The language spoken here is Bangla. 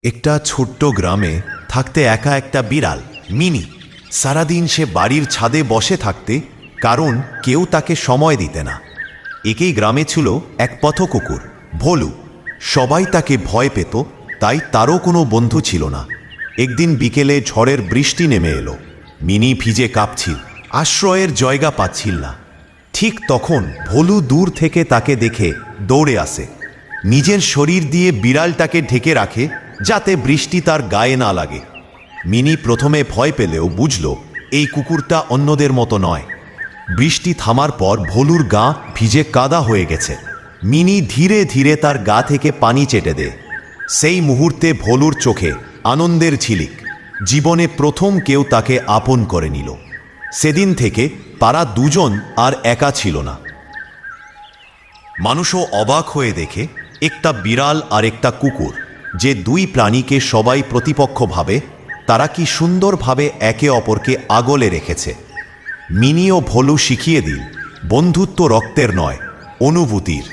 একটা ছোট্ট গ্রামে থাকতে একা একটা বিড়াল মিনি। সারাদিন সে বাড়ির ছাদে বসে থাকতে, কারণ কেউ তাকে সময় দিতে না। একেই গ্রামে ছিল এক পথ কুকুর ভোলু। সবাই তাকে ভয় পেত, তাই তারও কোনো বন্ধু ছিল না। একদিন বিকেলে ঝড়ের বৃষ্টি নেমে এলো। মিনি ভিজে কাঁপছিল, আশ্রয়ের জায়গা পাচ্ছিল না। ঠিক তখন ভোলু দূর থেকে তাকে দেখে দৌড়ে আসে। নিজের শরীর দিয়ে বিড়ালটাকে ঢেকে রাখে, যাতে বৃষ্টি তার গায়ে না লাগে। মিনি প্রথমে ভয় পেলেও বুঝল এই কুকুরটা অন্যদের মতো নয়। বৃষ্টি থামার পর ভোলুর গা ভিজে কাদা হয়ে গেছে। মিনি ধীরে ধীরে তার গা থেকে পানি চেটে দেয়। সেই মুহূর্তে ভোলুর চোখে আনন্দের ঝিলিক। জীবনে প্রথম কেউ তাকে আপন করে নিল। সেদিন থেকে তারা দুজন আর একা ছিল না। মানুষও অবাক হয়ে দেখে একটা বিড়াল আর একটা কুকুর, যে দুই প্রাণীকে সবাই প্রতিপক্ষ ভাবে, তারা কি সুন্দরভাবে একে অপরকে আগলে রেখেছে। মিনি ও ভোলু শিখিয়ে দিল, বন্ধুত্ব রক্তের নয়, অনুভূতির।